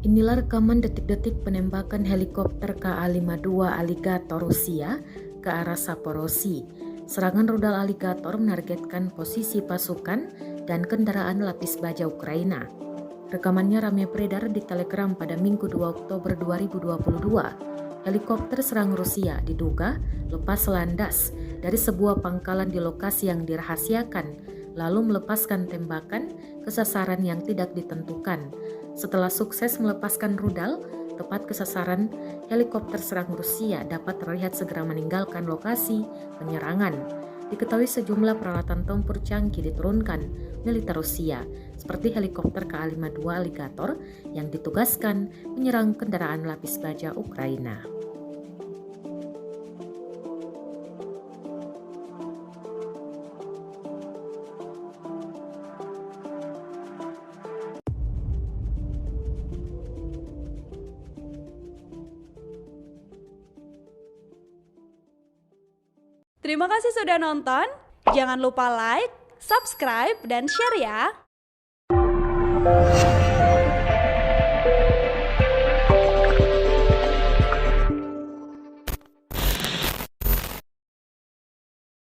Inilah rekaman detik-detik penembakan helikopter KA-52 Alligator Rusia ke arah Zaporozhye. Serangan rudal Alligator menargetkan posisi pasukan dan kendaraan lapis baja Ukraina. Rekamannya ramai beredar di Telegram pada Minggu 2 Oktober 2022. Helikopter serang Rusia diduga lepas landas dari sebuah pangkalan di lokasi yang dirahasiakan, lalu melepaskan tembakan ke sasaran yang tidak ditentukan. Setelah sukses melepaskan rudal tepat ke sasaran, helikopter serang Rusia dapat terlihat segera meninggalkan lokasi penyerangan. Diketahui sejumlah peralatan tempur canggih diturunkan militer Rusia, seperti helikopter KA-52 Alligator yang ditugaskan menyerang kendaraan lapis baja Ukraina. Terima kasih sudah nonton. Jangan lupa like, subscribe, dan share ya.